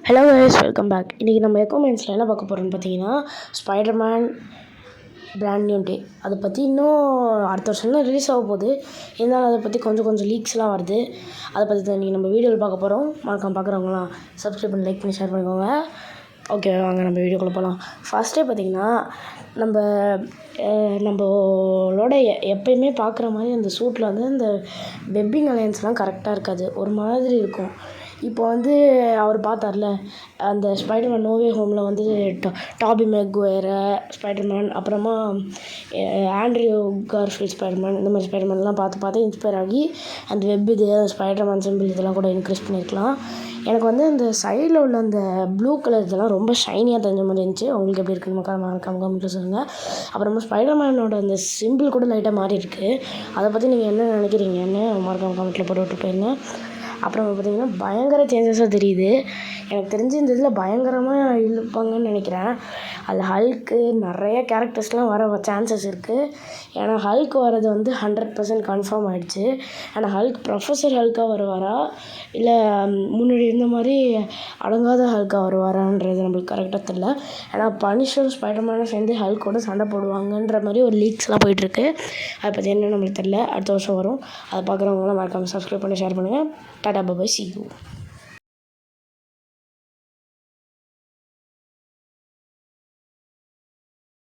Hello guys, welcome back. இன்றைக்கி நம்ம எக்கோமெண்ட்ஸில் என்ன பார்க்க போகிறோம்னு பார்த்தீங்கன்னா, ஸ்பைடர்மேன் பிராண்ட் நியூ டே. அதை பற்றி இன்னும் அடுத்த வருஷம் தான் ரிலீஸ் ஆக போகுது. இருந்தாலும் அதை பற்றி கொஞ்சம் லீக்ஸ்லாம் வருது. அதை பற்றி தான் இன்றைக்கி நம்ம வீடியோவில் பார்க்க போகிறோம். மறக்காம பார்க்குறவங்களாம் சப்ஸ்கிரைப் பண்ணி லைக் பண்ணி ஷேர் பண்ணிக்கோங்க. ஓகே, வாங்க நம்ம வீடியோக்குள்ளே போகலாம். ஃபஸ்ட்டே பார்த்திங்கன்னா, நம்மளோட எப்பயுமே பார்க்குற மாதிரி அந்த சூட்டில் வந்து அந்த வெப்பிங் அலையன்ஸ்லாம் கரெக்டாக இருக்காது, ஒரு மாதிரி இருக்கும். இப்போ வந்து அவர் பார்த்தார்ல, அந்த ஸ்பைடர்மேன் நோ வே ஹோமில் வந்து டாபி மெக்வயரை ஸ்பைடர்மேன், அப்புறமா ஆண்ட்ரியூ கார்ஃபீல்ட் ஸ்பைடர்மேன், இந்த மாதிரி ஸ்பைடர்மேன்லாம் பார்த்து இன்ஸ்பயர் ஆகி அந்த வெப் இது ஸ்பைடர்மேன் சிம்பிள் இதெல்லாம் கூட இன்க்ரீஸ் பண்ணியிருக்கலாம். எனக்கு வந்து அந்த சைடில் உள்ள அந்த ப்ளூ கலர் இதெல்லாம் ரொம்ப ஷைனியாக தெரிஞ்ச மாதிரி இருந்துச்சு. உங்களுக்கு எப்படி இருக்குன்னு கமெண்ட்டில் சொல்லுங்கள். அப்புறமா ஸ்பைடர்மேனோட அந்த சிம்பிள் கூட லைட்டாக மாறி இருக்குது. அதை பற்றி நீங்கள் என்ன நினைக்கிறீங்கன்னு மறக்காம கமெண்ட்டில் போட்டு விட்டு போயிருங்க. அப்புறம் பார்த்திங்கன்னா பயங்கர சேஞ்சஸாக தெரியுது. எனக்கு தெரிஞ்சு இந்த இதில் பயங்கரமாக இழுப்பாங்கன்னு நினைக்கிறேன். அதில் ஹல்க்கு நிறைய கேரக்டர்ஸ்லாம் வர சான்சஸ் இருக்குது. ஏன்னா ஹல்க் வர்றது வந்து 100% கன்ஃபார்ம் ஆகிடுச்சு. ஆனால் ஹல்க் ப்ரொஃபஸர் ஹல்க்காக வருவாரா, இல்லை முன்னாடி இருந்த மாதிரி அடங்காத ஹல்க்காக வருவாரான்றது நம்மளுக்கு கரெக்டாக தெரியல. ஏன்னா பனிஷரும் ஸ்பைடர்மேனும் சேர்ந்து ஹல்க்கோட சண்டை போடுவாங்கன்ற மாதிரி ஒரு லீக்ஸ்லாம் போயிட்டுருக்கு. அதை பற்றி என்ன நம்மளுக்கு தெரியல. அடுத்த வருஷம் வரும். அதை பார்க்குறவங்களாம் மறக்காமல் சப்ஸ்கிரைப் பண்ணி ஷேர் பண்ணுங்கள். Tata, bye, see you.